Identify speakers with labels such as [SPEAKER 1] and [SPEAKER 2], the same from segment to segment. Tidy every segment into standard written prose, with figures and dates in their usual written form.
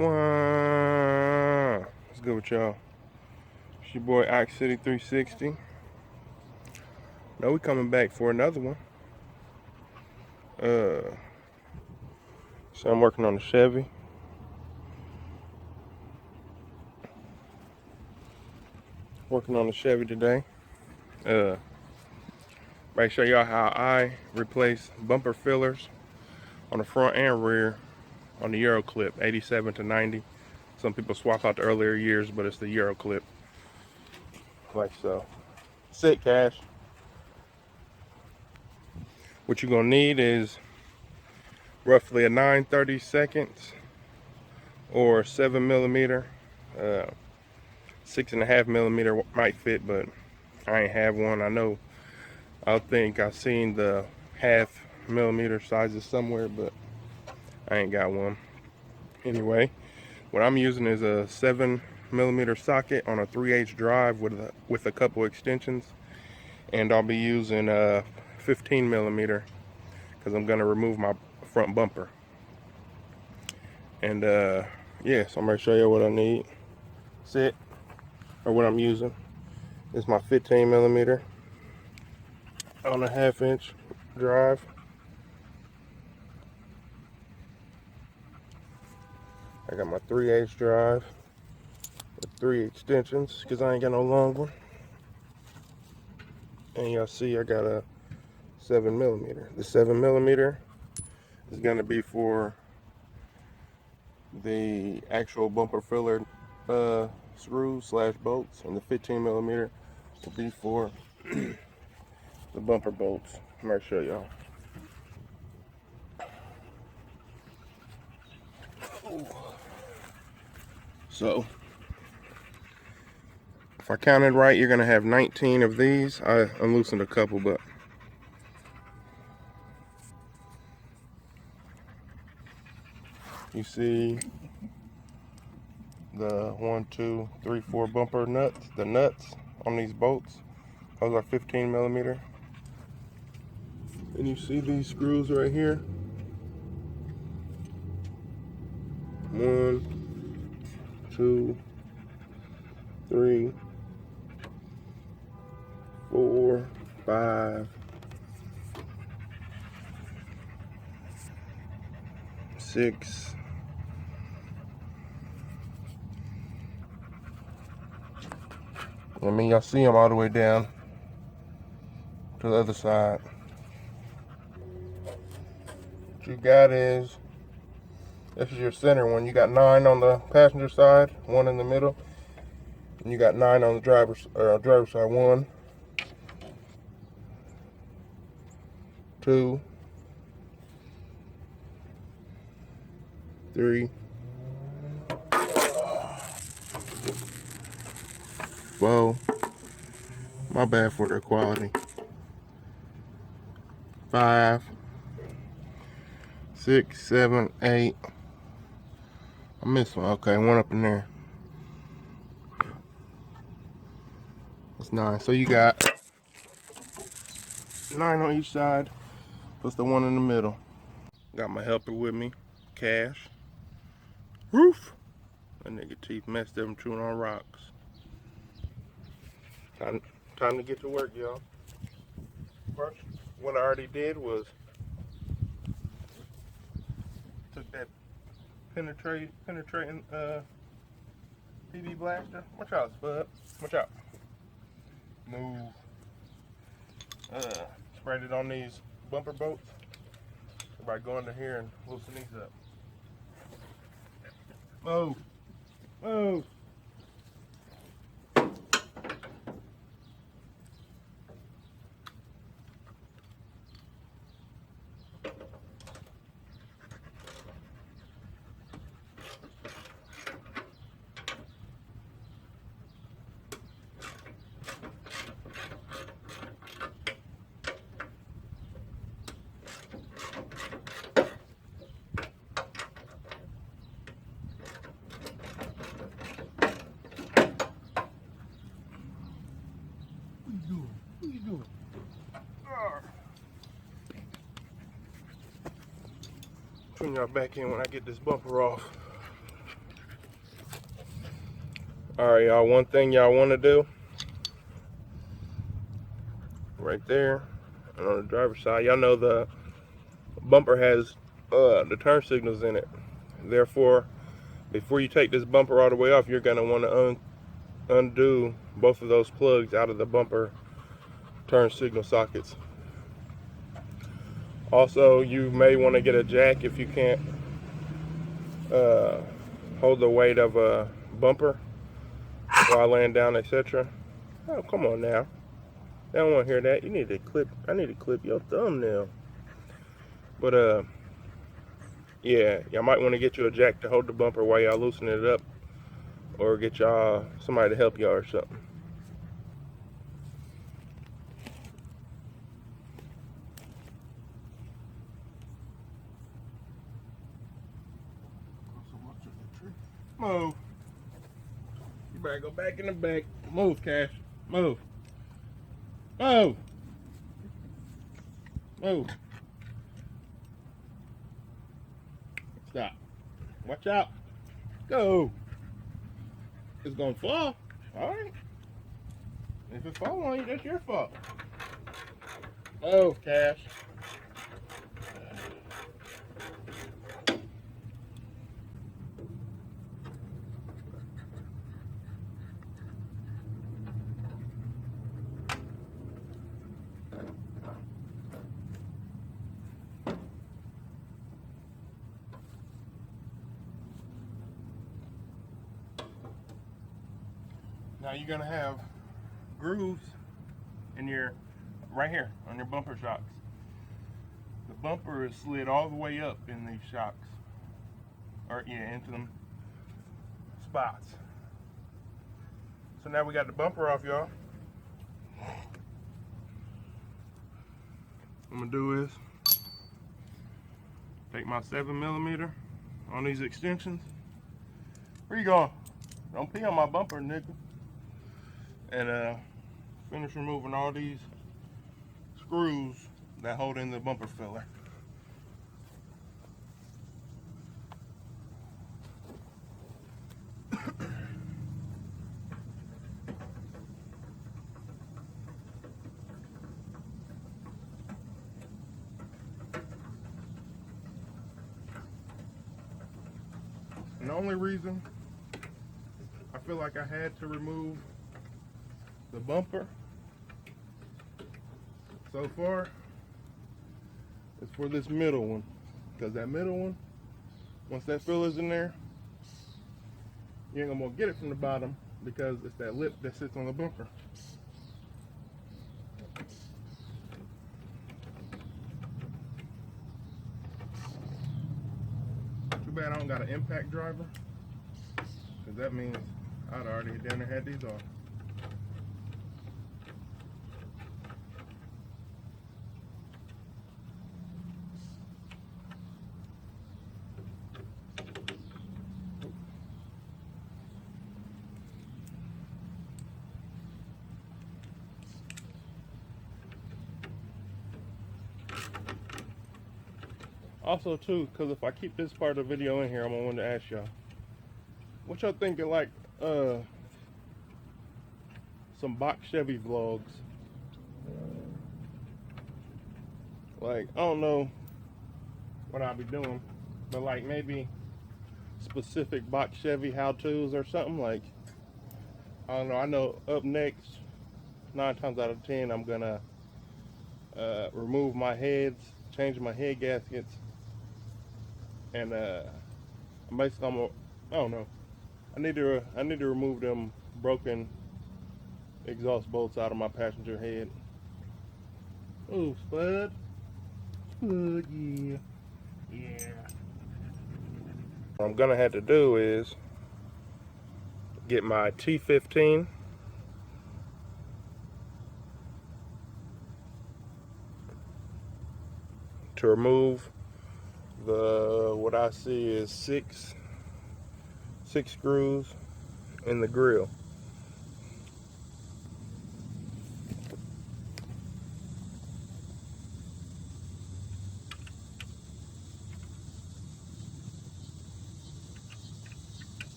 [SPEAKER 1] What's good with y'all? It's your boy Ox City 360. Now we coming back for another one. So I'm working on the Chevy. Working on the Chevy today. Might show y'all how I replace bumper fillers on the front and rear on the Euro clip 87 to 90. Some people swap out the earlier years, but it's the Euro clip. Like so. Sit, Cash. What you're gonna need is roughly a 9/32 or 7mm. 6.5mm might fit, but I ain't have one. I think I've seen the 0.5mm sizes somewhere, but I ain't got one. Anyway, what I'm using is a 7mm socket on a 3/8 drive with a couple extensions, and I'll be using a 15mm because I'm gonna remove my front bumper. And yeah, so I'm gonna show you what I need. Sit, or what I'm using is my 15mm on a 1/2-inch drive. I got my 3/8 drive with 3 extensions because I ain't got no long one. And y'all see I got a 7mm. The 7mm is gonna be for the actual bumper filler screws slash bolts, and the 15mm will be for the bumper bolts. I'm gonna show y'all. So if I counted right, you're gonna have 19 of these. I unloosened a couple, but you see the 1, 2, 3, 4 bumper nuts. The nuts on these bolts, those are 15mm. And you see these screws right here. 1, 2, 3, 4, 5, 6. I mean, y'all see them all the way down to the other side. What you got is, this is your center one. You got 9 on the passenger side, 1 in the middle, and you got 9 on the driver's side. 1, 2, 3, 4. My bad for the quality. 5, 6, 7, 8. I missed one. Okay, 1 up in there. That's 9. So you got 9 on each side, plus the 1 in the middle. Got my helper with me, Cash. Roof. That nigga teeth messed up, I'm chewing on rocks. Time to get to work, y'all. First, what I already did was took that penetrating PV blaster. Watch out, Spud. Watch out. Move. Sprayed it on these bumper bolts. Everybody go under here and loosen these up. Move. Move. What you doing? Turn y'all back in when I get this bumper off. Alright, y'all, one thing y'all want to do right there and on the driver's side, y'all know the bumper has the turn signals in it. Therefore, before you take this bumper all the way off, you're going to want to undo both of those plugs out of the bumper turn signal sockets. Also, you may want to get a jack if you can't hold the weight of a bumper while laying down, etc. Oh, come on now. They don't want to hear that. You need to clip. I need to clip your thumbnail. But yeah, y'all might want to get you a jack to hold the bumper while y'all loosening it up, or get y'all somebody to help y'all or something. Move. You better go back in the back. Move, Cash. Move. Move. Move. Stop. Watch out. Go. It's gonna fall. Alright. If it falls on you, that's your fault. Move, Cash. Now you're gonna have grooves in your right here on your bumper shocks. The bumper is slid all the way up in these shocks, or yeah, into them spots. So now we got the bumper off, y'all. What I'm gonna do is take my 7mm on these extensions. Where you going? Don't pee on my bumper, nigga. And finish removing all these screws that hold in the bumper filler. And the only reason I feel like I had to remove the bumper so far is for this middle one, because that middle one, once that filler's in there, you ain't gonna get it from the bottom because it's that lip that sits on the bumper. Too bad I don't got an impact driver, because that means I'd already down there had these off. Also too, because if I keep this part of the video in here, I'm gonna want to ask y'all, what y'all think of like some box Chevy vlogs? Like, I don't know what I'll be doing, but like maybe specific box Chevy how-tos or something. Like, I don't know, I know up next 9 times out of 10 I'm gonna remove my heads, change my head gaskets, and basically I don't know, I need to remove them broken exhaust bolts out of my passenger head. Oh, Spud. Spud, yeah. Yeah. What I'm gonna have to do is get my T15 to remove the, what I see is six screws in the grille.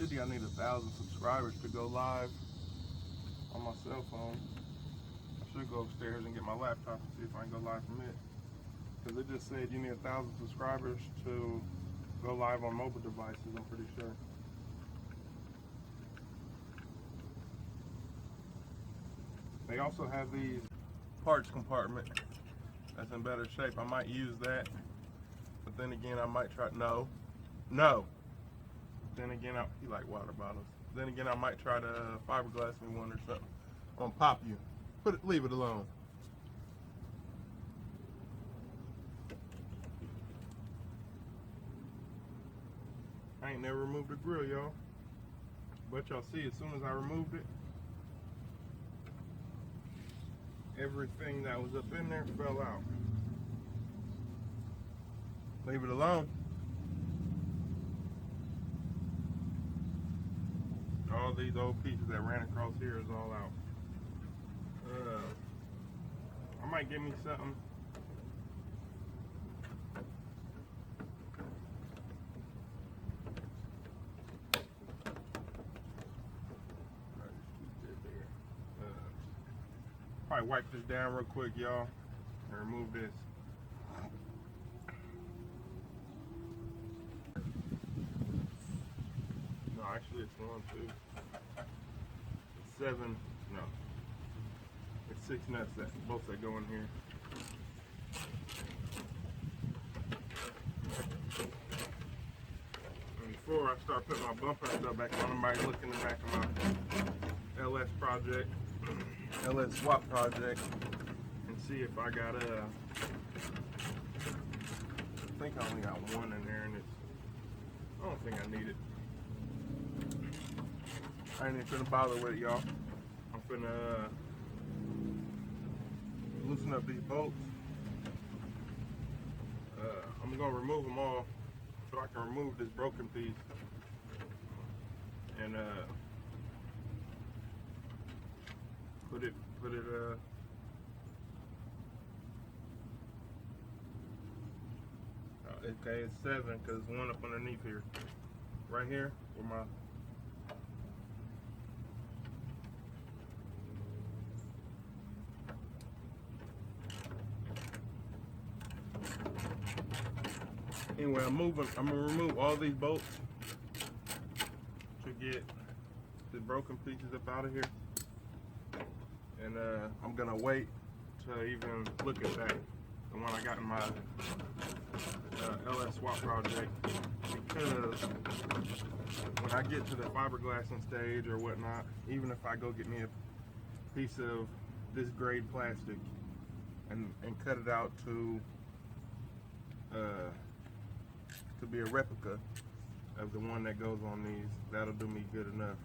[SPEAKER 1] city, I need 1,000 subscribers to go live on my cell phone. I should go upstairs and get my laptop and see if I can go live from it. Because it just said you need 1,000 subscribers to go live on mobile devices, I'm pretty sure. They also have these parts compartment that's in better shape. I might use that, but then again, I might try. No. Then again, you like water bottles. Then again, I might try to fiberglass me one or something. I'm gonna pop you. Leave it alone. I ain't never removed the grill, y'all. But y'all see, as soon as I removed it, everything that was up in there fell out. Leave it alone. All these old pieces that ran across here is all out. I might give me something. Probably wipe this down real quick, y'all, and remove this. No, actually it's 1, 2, 7, no. It's 6 nuts that both that go in here. And before I start putting my bumper stuff back on, I might look in the back of my LS project, LS swap project, and see if I got I think I only got one in there, and I don't think I need it. I ain't even finna bother with it, y'all. I'm finna loosen up these bolts. I'm gonna remove them all so I can remove this broken piece and put it okay, it's 7 because one up underneath here, right here where my anyway, I'm gonna remove all these bolts to get the broken pieces up out of here, and I'm gonna wait to even look at that, the one I got in my LS swap project, because when I get to the fiberglassing stage or whatnot, even if I go get me a piece of this grade plastic and cut it out to be a replica of the one that goes on these, that'll do me good enough.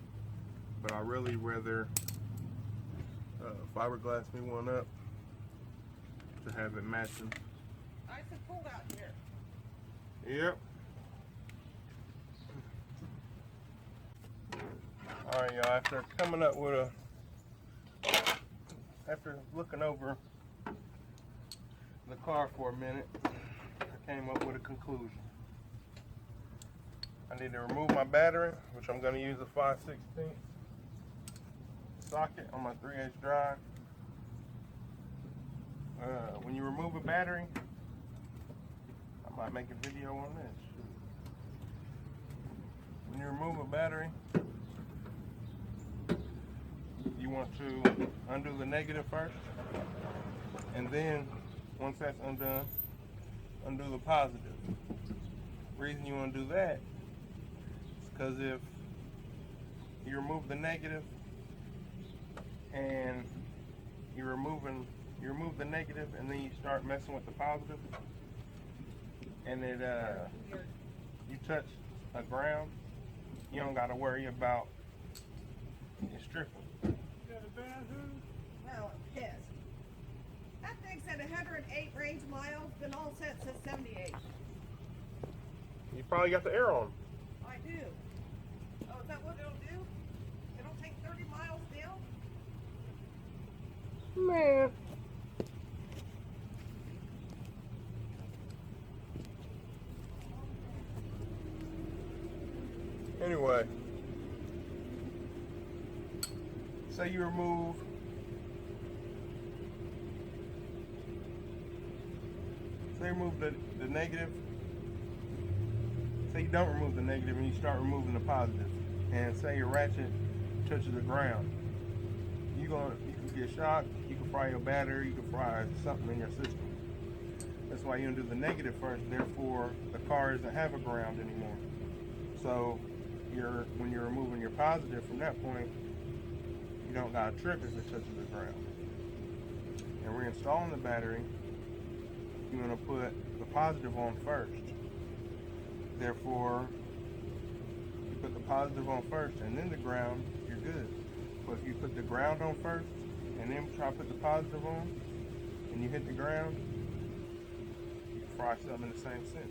[SPEAKER 1] But I really rather fiberglass me one up to have it matching.
[SPEAKER 2] Nice and cold out here.
[SPEAKER 1] Yep. Alright, y'all, after coming up with after looking over the car for a minute, I came up with a conclusion. I need to remove my battery, which I'm going to use a 5/16 socket on my 3/8 drive. When you remove a battery, I might make a video on this. When you remove a battery, you want to undo the negative first, and then once that's undone, undo the positive. The reason you want to do that is because if you remove the negative and you remove the negative and then you start messing with the positive, and it you touch a ground, you don't got to worry about it stripping.
[SPEAKER 2] Well, I'm pissed. That thing said 108 range miles, been all set since 78.
[SPEAKER 1] You probably got the air on.
[SPEAKER 2] I do. Oh, is that what it'll do? It'll take 30 miles down?
[SPEAKER 1] Man. Anyway, say you remove the negative. Say you don't remove the negative and you start removing the positive, and say your ratchet touches the ground. You can get shocked. You can fry your battery. You can fry something in your system. That's why you don't do the negative first. Therefore, the car doesn't have a ground anymore. So, when you're removing your positive from that point, you don't got to trip if it touches the ground. And reinstalling the battery, you want to put the positive on first. Therefore, you put the positive on first and then the ground, you're good. But if you put the ground on first and then try to put the positive on and you hit the ground, you can fry something in the same sense.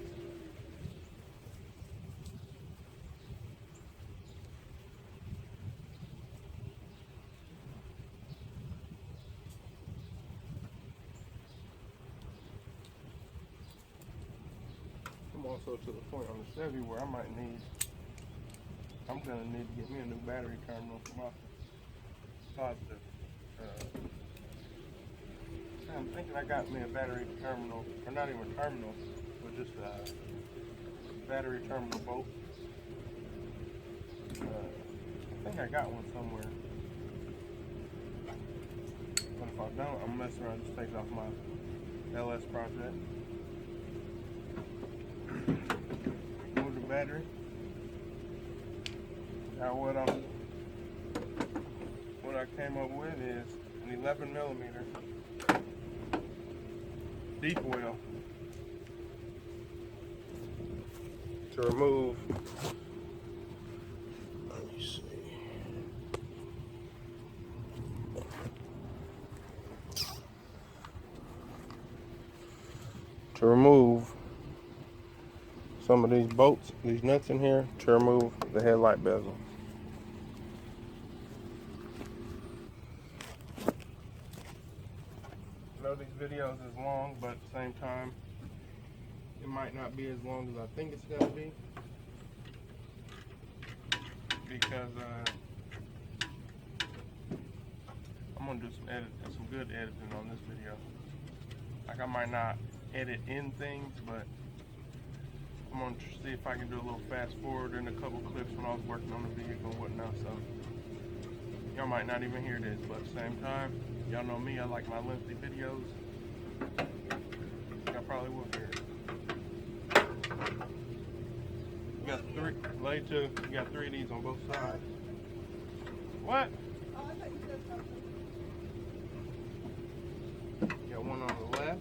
[SPEAKER 1] I'm also to the point on the Chevy where I'm gonna need to get me a new battery terminal for my positive. I'm thinking I got me a battery terminal, or not even a terminal, but just a battery terminal bolt. I think I got one somewhere. But if I don't, I'm messing around and just take off my LS project. Move the battery. Now what I came up with is an 11mm deep well to remove. Let me see. To remove some of these bolts, these nuts in here, to remove the headlight bezel. I know these videos is long, but at the same time, it might not be as long as I think it's gonna be, because I'm gonna do some good editing on this video. Like, I might not edit in things, but I'm gonna see if I can do a little fast forward in a couple clips when I was working on the vehicle and whatnot. So y'all might not even hear this, but at the same time, y'all know me, I like my lengthy videos. Y'all probably will hear it. You got three of these on both sides. What?
[SPEAKER 2] Oh, I thought you said something.
[SPEAKER 1] Got one on the left,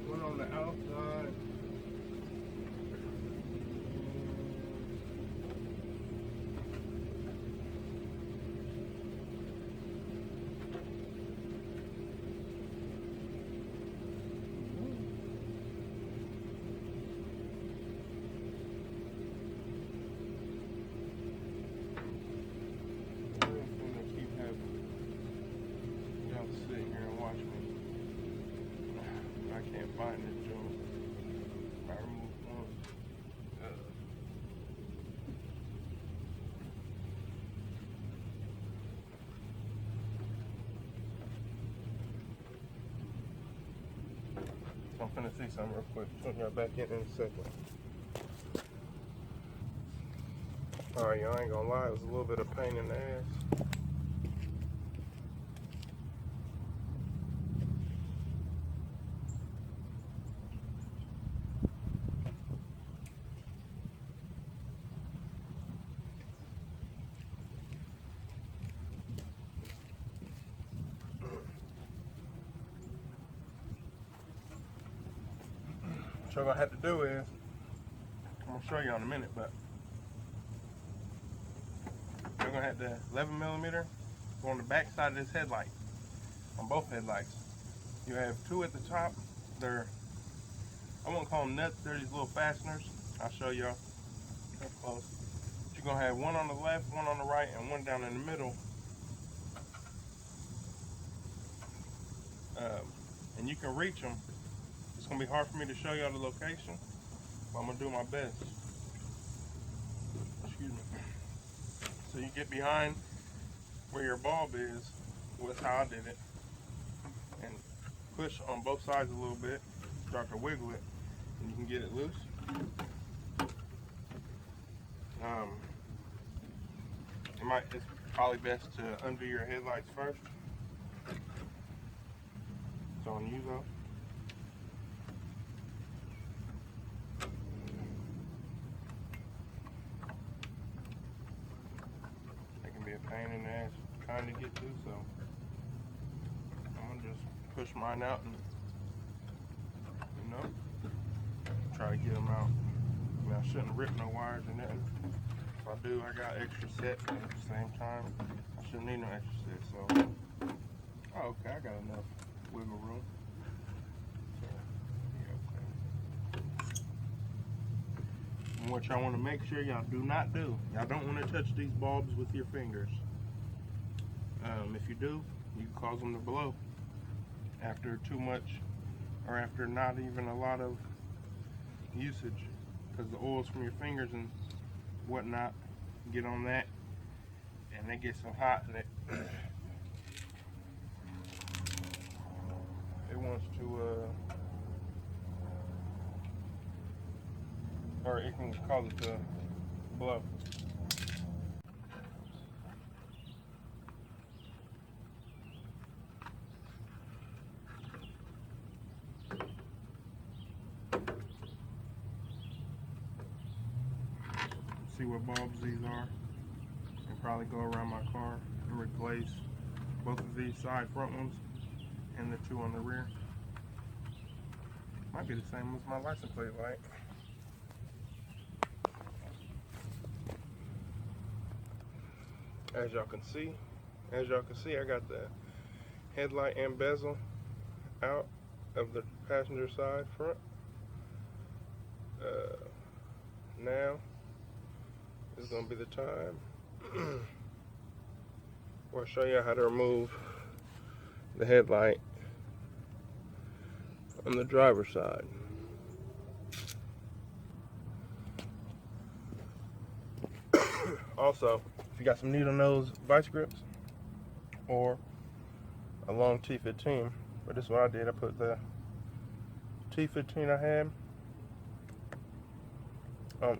[SPEAKER 1] one on the outside. Find it, Joe. I remove one. So I'm finna see something real quick. Put y'all back in a second. Alright, y'all, I ain't gonna lie, it was a little bit of pain in the ass. What you're gonna have to do is, I'm gonna show you in a minute, but you're gonna have the 11mm go on the back side of this headlight, on both headlights. You have two at the top. They're, I won't call them nuts, they're these little fasteners. I'll show y'all up close. But you're gonna have one on the left, one on the right, and one down in the middle. And you can reach them. It's gonna be hard for me to show y'all the location, but I'm gonna do my best. Excuse me. So you get behind where your bulb is was how I did it. And push on both sides a little bit, start to wiggle it, and you can get it loose. It's probably best to undo your headlights first. It's on you though. It can be a pain in the ass trying to get to, so I'm gonna just push mine out and, you know, try to get them out. I mean, I shouldn't rip no wires or nothing. If I do, I got extra set, but at the same time, I shouldn't need no extra set, so. Oh, okay, I got enough wiggle room. So, yeah, okay. And what y'all want to make sure y'all do not do, y'all don't want to touch these bulbs with your fingers. If you do, you can cause them to blow after too much, or after not even a lot of usage, because the oils from your fingers and whatnot get on that, and it gets so hot that it wants to, or it can cause it to blow. See what bulbs these are, and probably go around my car and replace both of these side front ones and the two on the rear. Might be the same as my license plate light. As y'all can see, I got the headlight and bezel out of the passenger side front. Now is gonna be the time where I'll show you how to remove the headlight on the driver's side. Also, if you got some needle nose vice grips or a long T15, but this is what I did. I put the T15 I had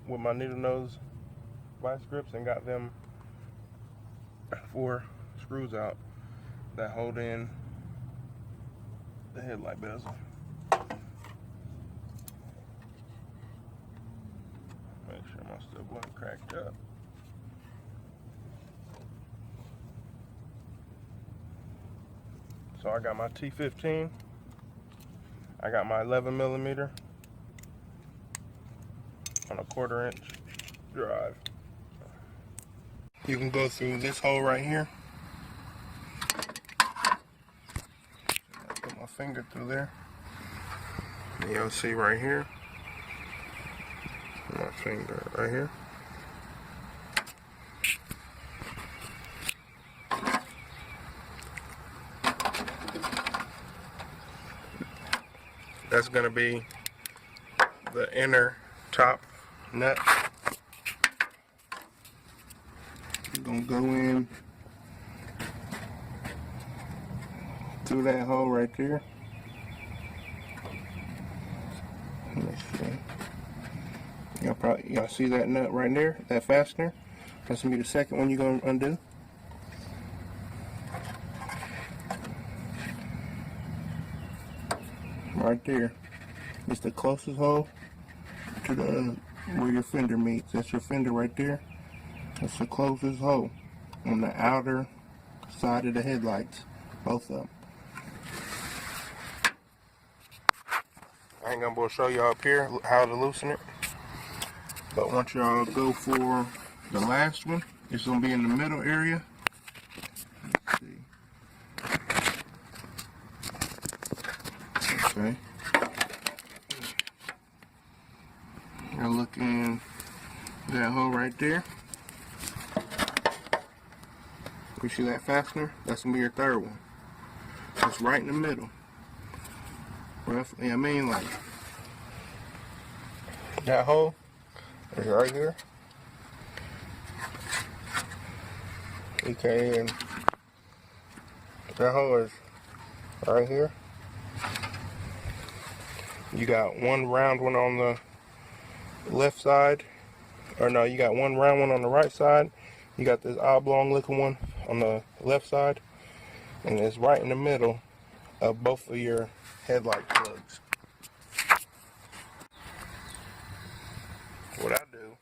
[SPEAKER 1] with my needle nose vice grips and got them 4 screws out that hold in the headlight bezel. Make sure my stuff wasn't cracked up. So I got my T15, I got my 11mm on a 1/4 inch drive. You can go through this hole right here. Put my finger through there. And you'll see right here. My finger right here. That's going to be the inner top nut. You're going to go in through that hole right there. Let me see. Y'all see that nut right there, that fastener? That's going to be the second one you're going to undo. Right there. It's the closest hole to the where your fender meets. That's your fender right there. That's the closest hole on the outer side of the headlights. Both of them. I ain't gonna be able to show y'all up here how to loosen it. But once y'all go for the last one, it's gonna be in the middle area. Let's see. Okay. Now look in that hole right there. You see that fastener? That's gonna be your third one. It's right in the middle. Roughly, I mean, like that hole is right here. You can That hole is right here. You got one round one on the left side, or no, you got one round one on the right side. You got this oblong looking one on the left side, and it's right in the middle of both of your headlight plugs. What I do,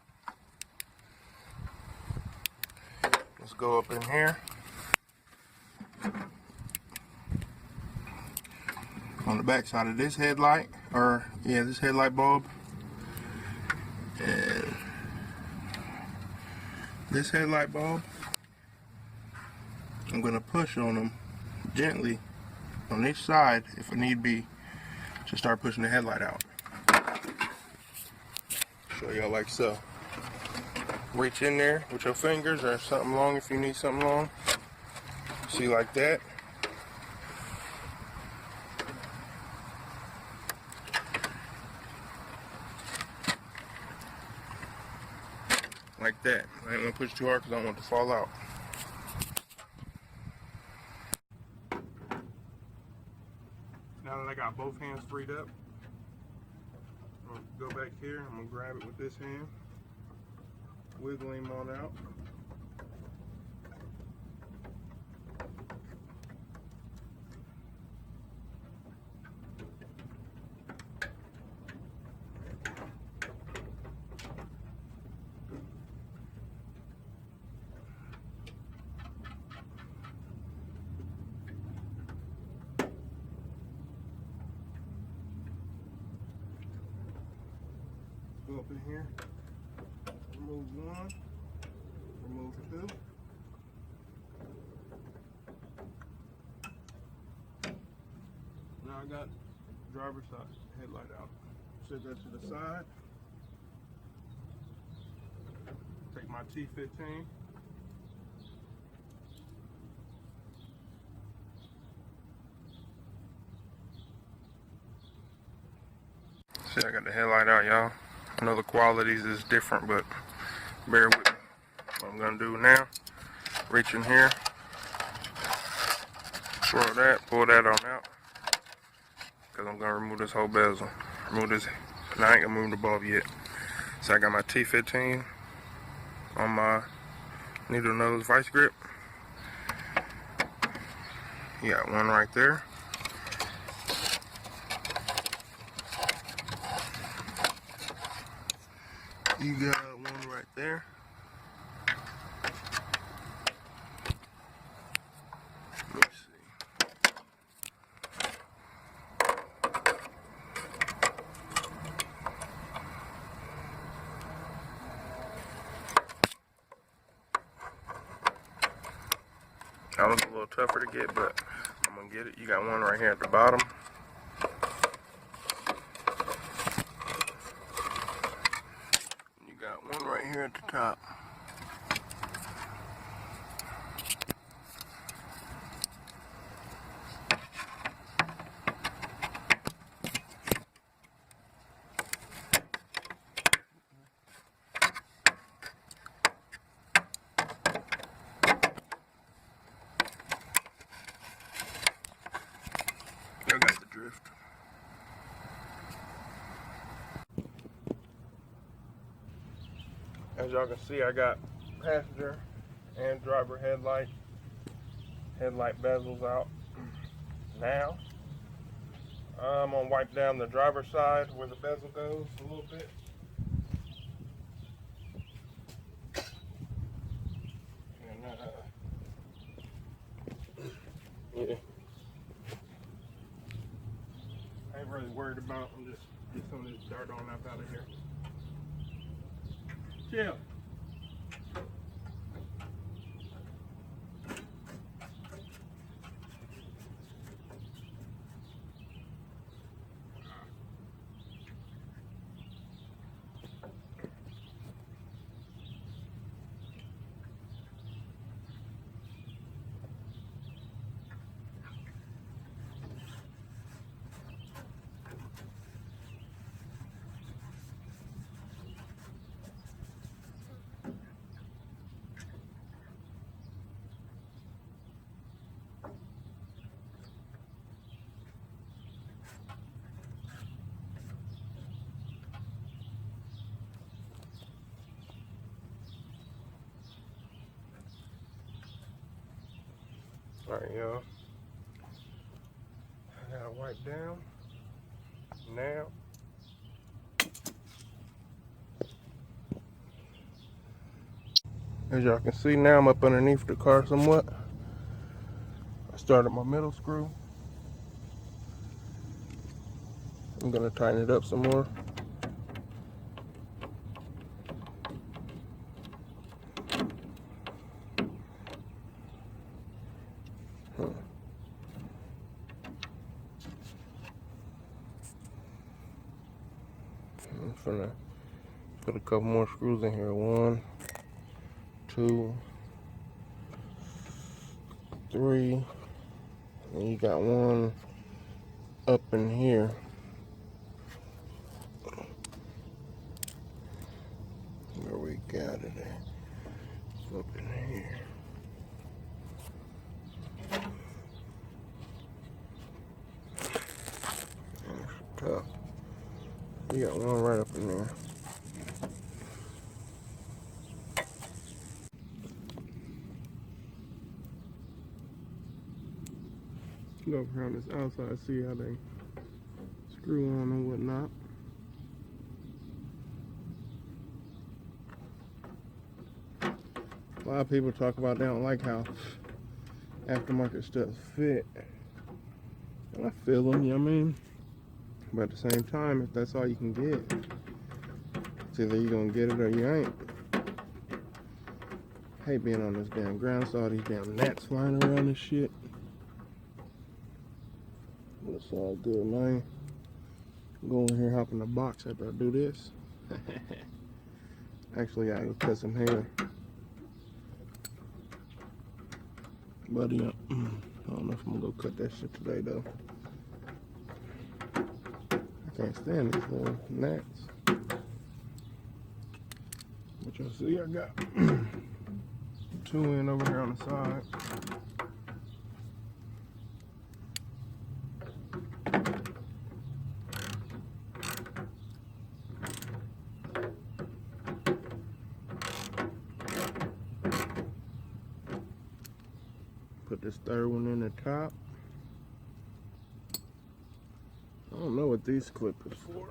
[SPEAKER 1] let's go up in here. On the back side of this headlight, or yeah, this headlight bulb, and this headlight bulb, I'm gonna push on them gently on each side if it need be to start pushing the headlight out. Show y'all like so. Reach in there with your fingers or something long if you need something long. See, like that. Like that. I ain't gonna push too hard because I don't want it to fall out. Now that I got both hands freed up, I'm gonna go back here. I'm gonna grab it with this hand, wiggle him on out. Go up in here, remove one, remove two. Now I got driver's side headlight out. Set that to the side. Take my T15. See, I got the headlight out, y'all. I know the qualities is different, but bear with me. What I'm gonna do now, reach in here, pull that on out, because I'm gonna remove this whole bezel. Remove this, and I ain't gonna move the bulb yet. So I got my T15 on my needle nose vice grip. You got one right there. You got one right there. Let me see. That was a little tougher to get, but I'm gonna get it. You got one right here at the bottom. You got one right here at the top. I got the drift. As y'all can see, I got passenger and driver headlight bezels out. Now, I'm gonna wipe down the driver's side where the bezel goes a little bit. And yeah, I ain't really worried about. I'm just get some of this dirt on up out of here. Chill. Alright, y'all. I gotta wipe down. Now. As y'all can see, now I'm up underneath the car somewhat. I started my middle screw. I'm gonna tighten it up some more. I'm gonna put a couple more screws in here. 1, 2, 3. And you got one up in here. Where we got it at? It's up in here. That's tough. You got one right up in there. Go up around this outside, see how they screw on and whatnot. A lot of people talk about they don't like how aftermarket stuff fit. And I feel them, you know what I mean? But at the same time, if that's all you can get, it's either you're gonna get it or you ain't. I hate being on this damn ground, so all these damn gnats flying around and shit. But it's all good, man. Go in here, hop in the box after I do this. Actually, I gotta go cut some hair. But yeah, I don't know if I'm gonna go cut that shit today though. I can't stand these little gnats. But you'll see, I got 2 in over here on the side. Put this third one in the top. I don't know what these clips is for.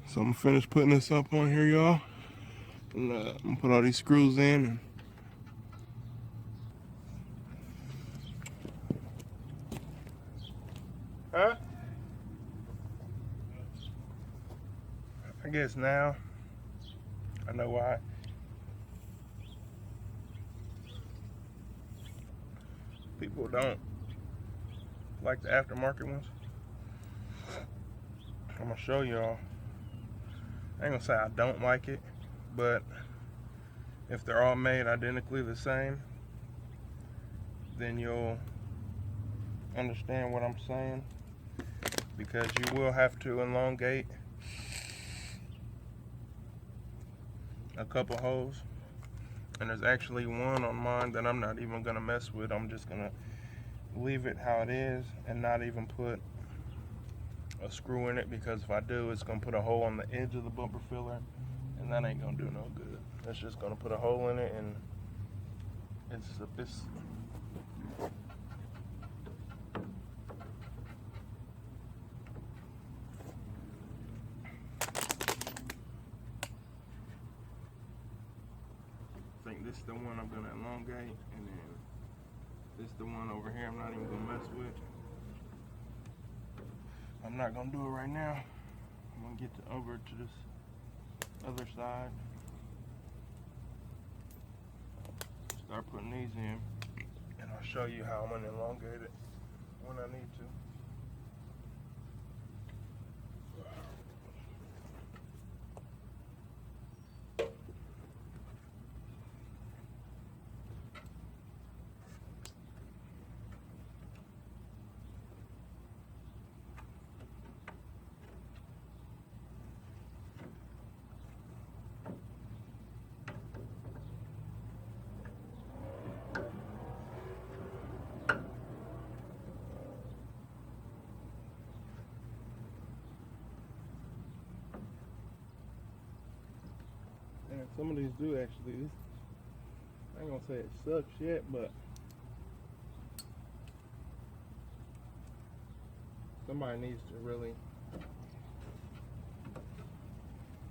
[SPEAKER 1] So I'm finished putting this up on here, y'all. And I'm gonna put all these screws in. And huh? I guess now I know why. People don't like the aftermarket ones. I'm gonna show y'all. I ain't gonna say I don't like it, but if they're all made identically the same, then you'll understand what I'm saying. Because you will have to elongate a couple holes. And there's actually one on mine that I'm not even gonna mess with. I'm just gonna leave it how it is and not even put a screw in it, because if I do, it's gonna put a hole on the edge of the bumper filler, and that ain't gonna do no good. That's just gonna put a hole in it, and it's I think this is the one I'm gonna elongate, and then this is the one over here I'm not even gonna mess with. I'm not gonna do it right now. I'm gonna get over to this other side. Start putting these in, and I'll show you how I'm gonna elongate it when I need to. Some of these do actually. I ain't gonna say it sucks yet, but somebody needs to really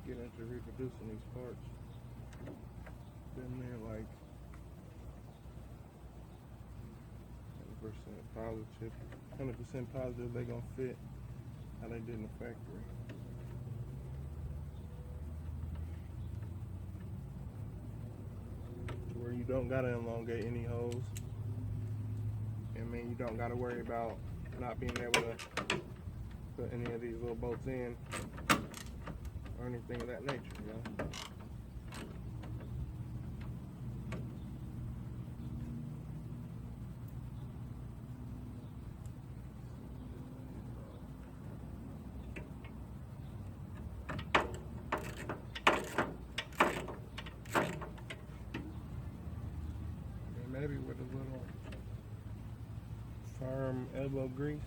[SPEAKER 1] get into reproducing these parts. Been there like 100% positive, 100% positive they gonna fit how they did in the factory. Where you don't gotta elongate any holes. I mean, you don't gotta worry about not being able to put any of these little bolts in or anything of that nature, you know. Maybe with a little firm elbow grease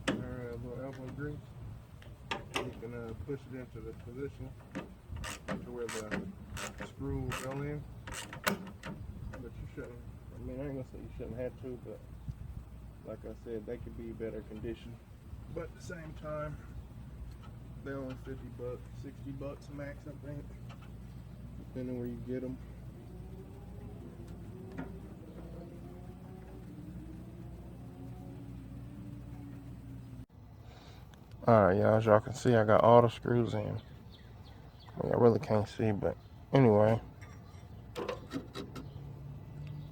[SPEAKER 1] or a little elbow grease, you can push it into the position to where the screw will go in. But you shouldn't, I mean, I ain't gonna say you shouldn't have to, but like I said, they could be better condition. But at the same time, they're only 50 bucks, 60 bucks max, I think, depending where you get them. Alright, y'all, as y'all can see, I got all the screws in. Well, I really can't see, but anyway,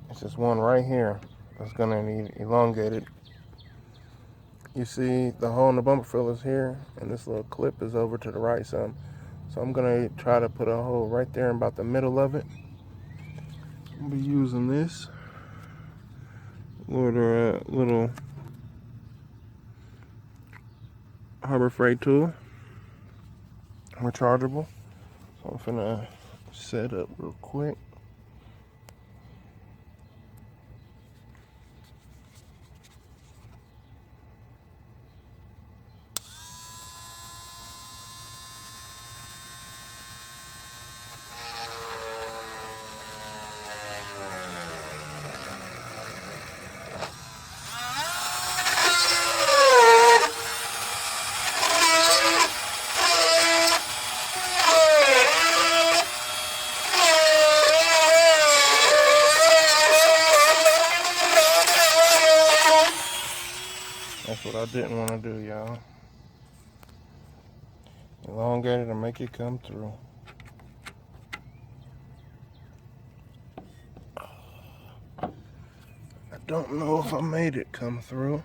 [SPEAKER 1] it's just one right here that's gonna need elongated. You see the hole in the bumper filler is here, and this little clip is over to the right some. So I'm gonna try to put a hole right there in about the middle of it. I'll be using this little Harbor Freight tool, rechargeable. So I'm finna set up real quick. That's what I didn't want to do, y'all. Elongate it and make it come through. I don't know if I made it come through.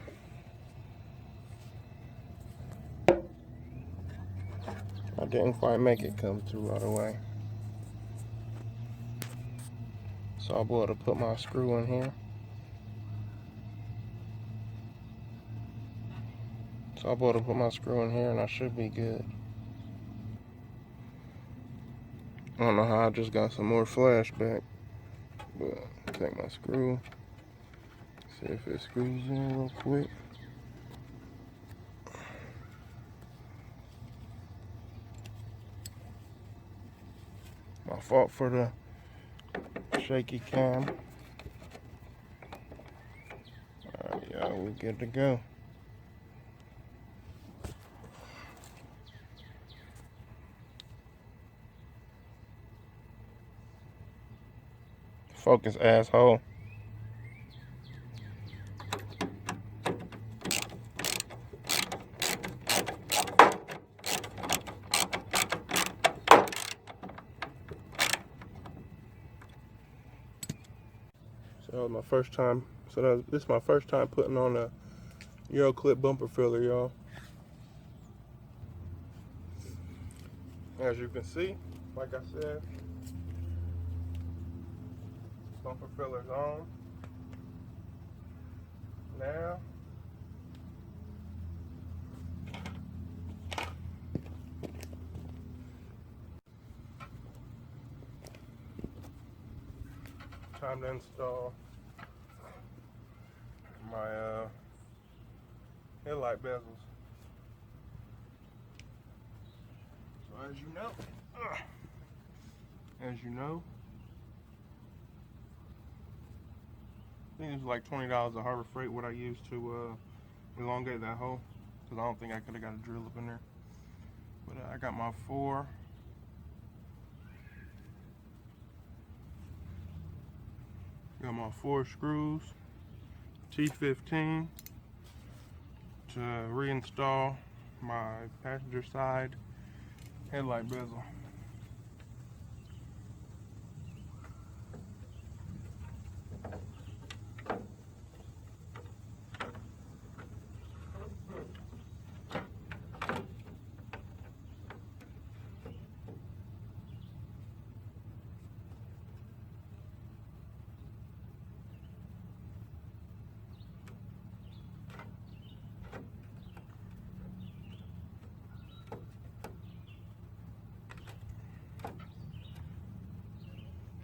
[SPEAKER 1] I didn't quite make it come through all the way. So I'll be able to put my screw in here. So I'll be able to put my screw in here and I should be good. I don't know how I just got some more flashback, but take my screw, see if it screws in real quick. My fault for the shaky cam. Alright, y'all, we're good to go. Focus, asshole. So that was my first time. This is my first time putting on a Euro clip bumper filler, y'all. As you can see, like I said, bumper filler's on. Now, time to install my headlight bezels. So as you know, as you know. I think it's like $20 at Harbor Freight what I used to elongate that hole, because I don't think I could have got a drill up in there. But I got my 4. Got my 4 screws, T15, to reinstall my passenger side headlight bezel.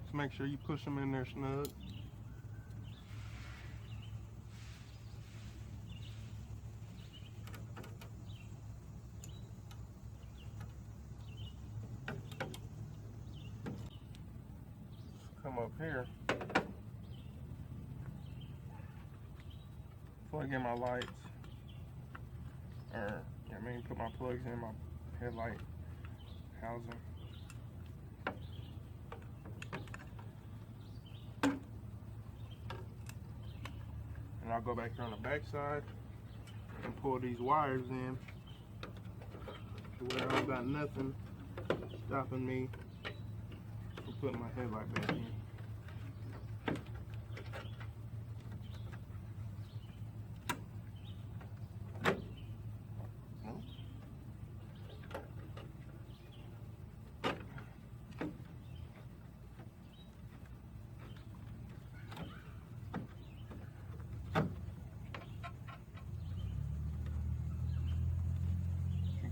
[SPEAKER 1] Just make sure you push them in there snug. Come up here, plug in my lights, or put my plugs in my headlight housing. And I'll go back here on the back side and pull these wires in to where I've got nothing stopping me from putting my headlight back in.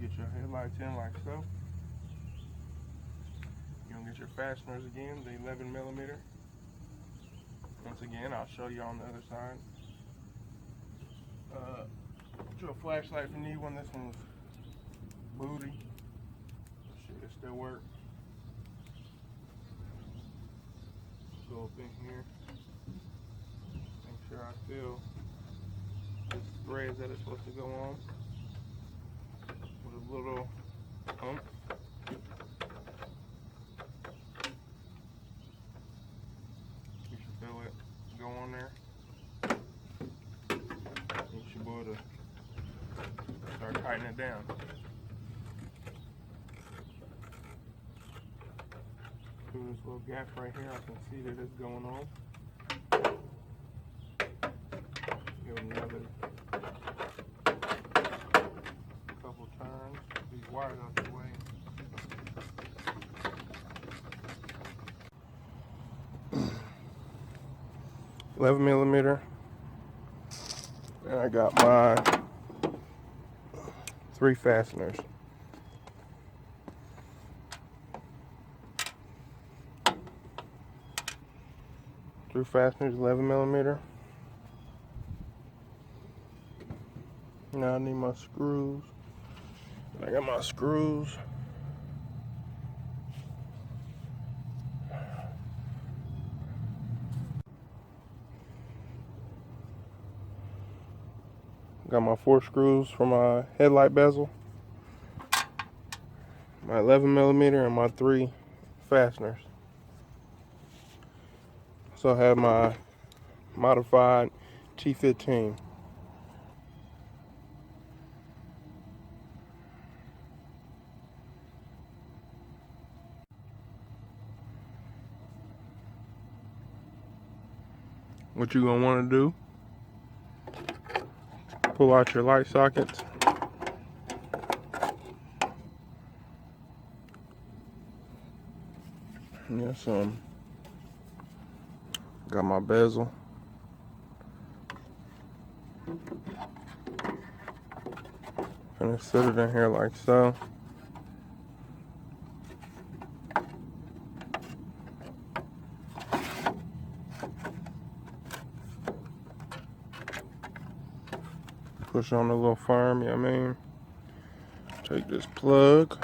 [SPEAKER 1] Get your headlights in like so. You're gonna get your fasteners again, the 11mm. Once again, I'll show you on the other side. Do a flashlight if you need one. This one's booty. Should it still work? Go up in here. Make sure I feel the threads that are supposed to go on. A little pump. You should feel it go on there. You should be able to start tightening it down. Through this little gap right here, I can see that it's going on. Give it another couple turns. These wires out the way. 11mm, and I got my 3 fasteners. Through fasteners, 11mm. Now I need my screws. I got my screws. Got my 4 screws for my headlight bezel, my 11mm, and my 3 fasteners. So I have my modified T15. What you're gonna want to do, pull out your light sockets. Yes, got my bezel. Gonna set it in here like so. Push on a little firm, you know what I mean? Take this plug.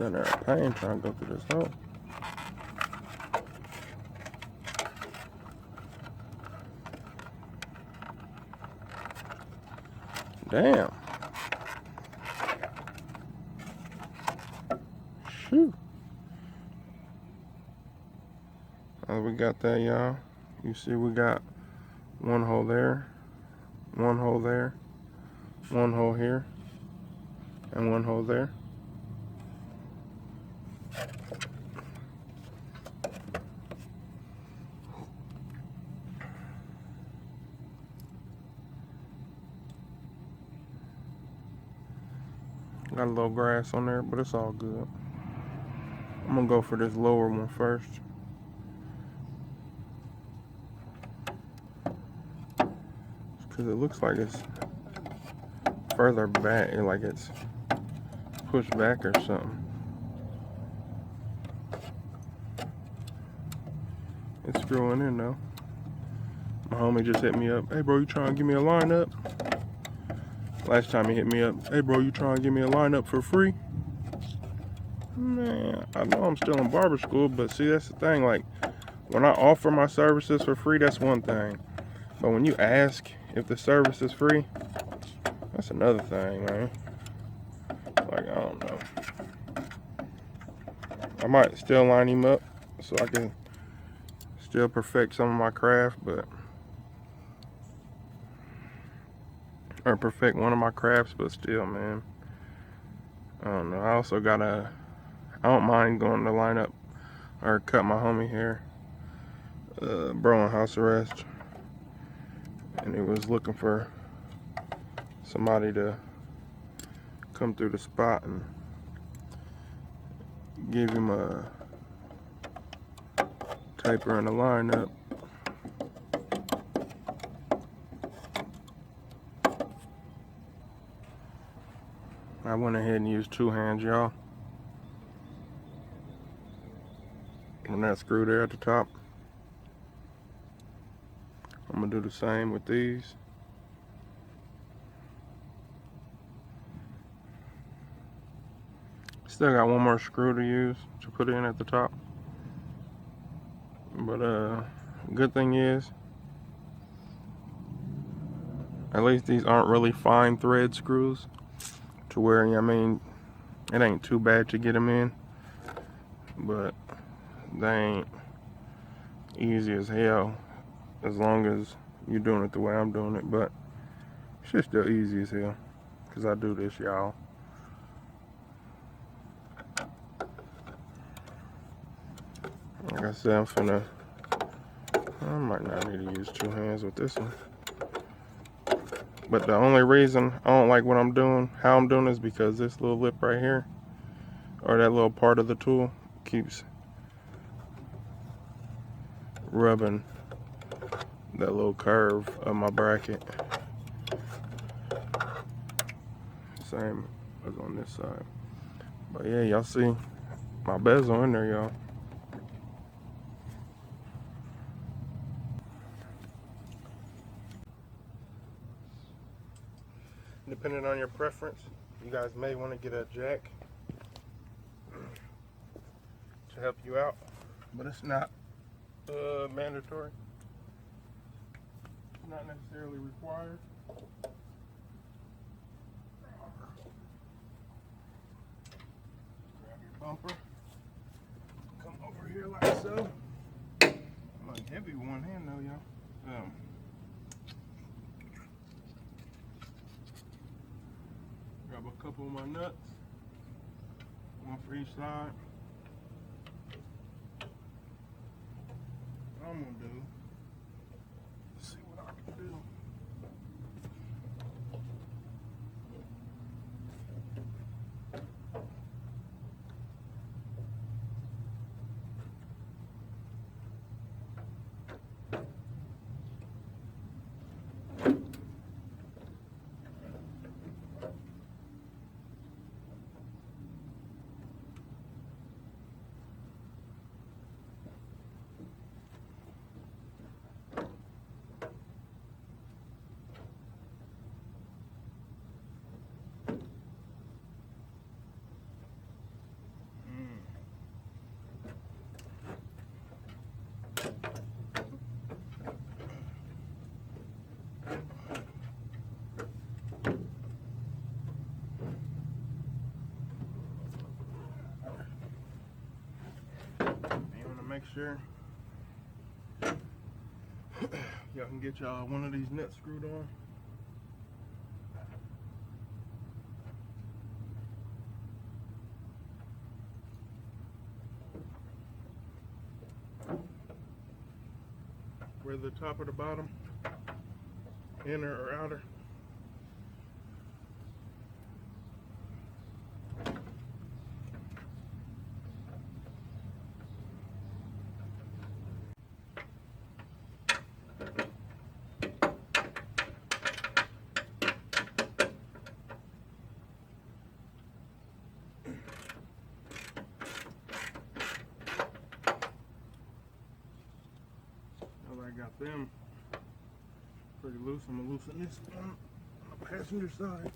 [SPEAKER 1] Sitting there in pain trying to go through this hole. Damn. Shoot. We got that, y'all. You see we got one hole there, one hole there, one hole here, and one hole there. Got a little grass on there, but it's all good. I'm gonna go for this lower one first. Because it looks like it's further back, like it's pushed back or something. It's screwing in though. My homie just hit me up. Hey bro, you trying to give me a lineup? Last time he hit me up, hey bro, you trying to give me a lineup for free? Man, I know I'm still in barber school, but see, that's the thing. Like, when I offer my services for free, that's one thing. But when you ask if the service is free, that's another thing, man. Like, I don't know. I might still line him up so I can still perfect some of my craft, or perfect one of my crafts, but still, man. I don't know. I also I don't mind going to line up or cut my homie hair. Bro on house arrest. And he was looking for somebody to come through the spot and give him a taper and a lineup. I went ahead and used 2 hands, y'all. And that screw there at the top. I'm gonna do the same with these. Still got one more screw to use to put in at the top. But good thing is, at least these aren't really fine thread screws to where, I mean, it ain't too bad to get them in, but they ain't easy as hell as long as you're doing it the way I'm doing it. But shit's still easy as hell because I do this, y'all. Like I said, I might not need to use 2 hands with this one. But the only reason I don't like what I'm doing, how I'm doing, is because this little lip right here, or that little part of the tool, keeps rubbing that little curve of my bracket. Same as on this side. But yeah, y'all see my bezel in there, y'all. Depending on your preference, you guys may want to get a jack to help you out, but it's not mandatory. Not necessarily required. Grab your bumper. Come over here like so. I'm like heavy with one hand though, y'all. Grab a couple of my nuts. One for each side. What I'm gonna do, see what I can do. You want to make sure y'all can get y'all one of these nuts screwed on. Where the top or the bottom, inner or outer. Now that I got them pretty loose, I'm gonna loosen this on the passenger side.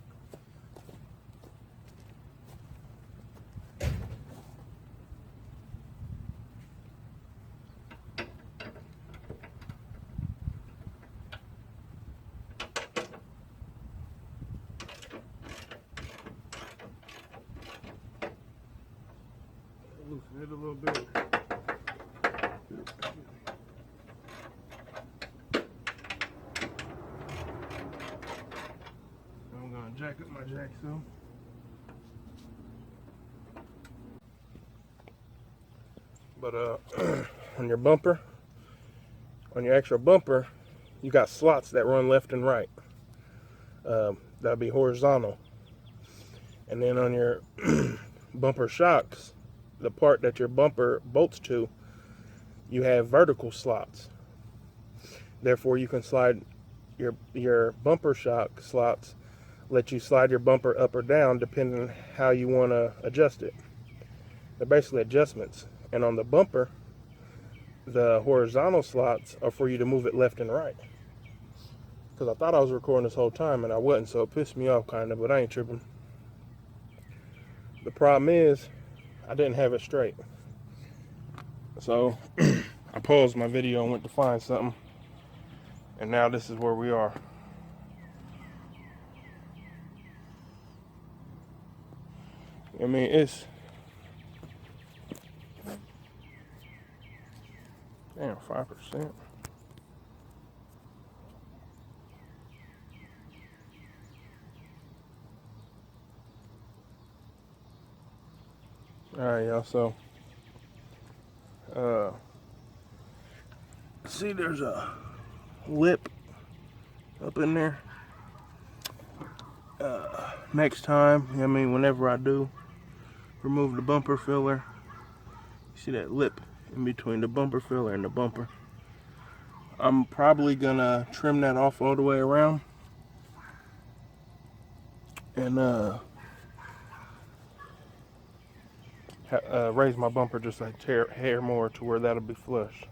[SPEAKER 1] Loosen it a little bit. I'm gonna jack up my jack so. But on your bumper, on your actual bumper, you got slots that run left and right. That'll be horizontal. And then on your bumper shocks, the part that your bumper bolts to, you have vertical slots. Therefore, you can slide your bumper shock slots, let you slide your bumper up or down depending on how you want to adjust it. They're basically adjustments. And on the bumper, the horizontal slots are for you to move it left and right. Because I thought I was recording this whole time and I wasn't, so it pissed me off kind of, but I ain't tripping. The problem is, I didn't have it straight. So, I paused my video and went to find something. And now this is where we are. I mean, it's... Damn, 5%. Alright, y'all, so... see, there's a lip up in there. Next time, I mean, whenever I do remove the bumper filler, you see that lip in between the bumper filler and the bumper. I'm probably gonna trim that off all the way around and raise my bumper just a hair more to where that'll be flush.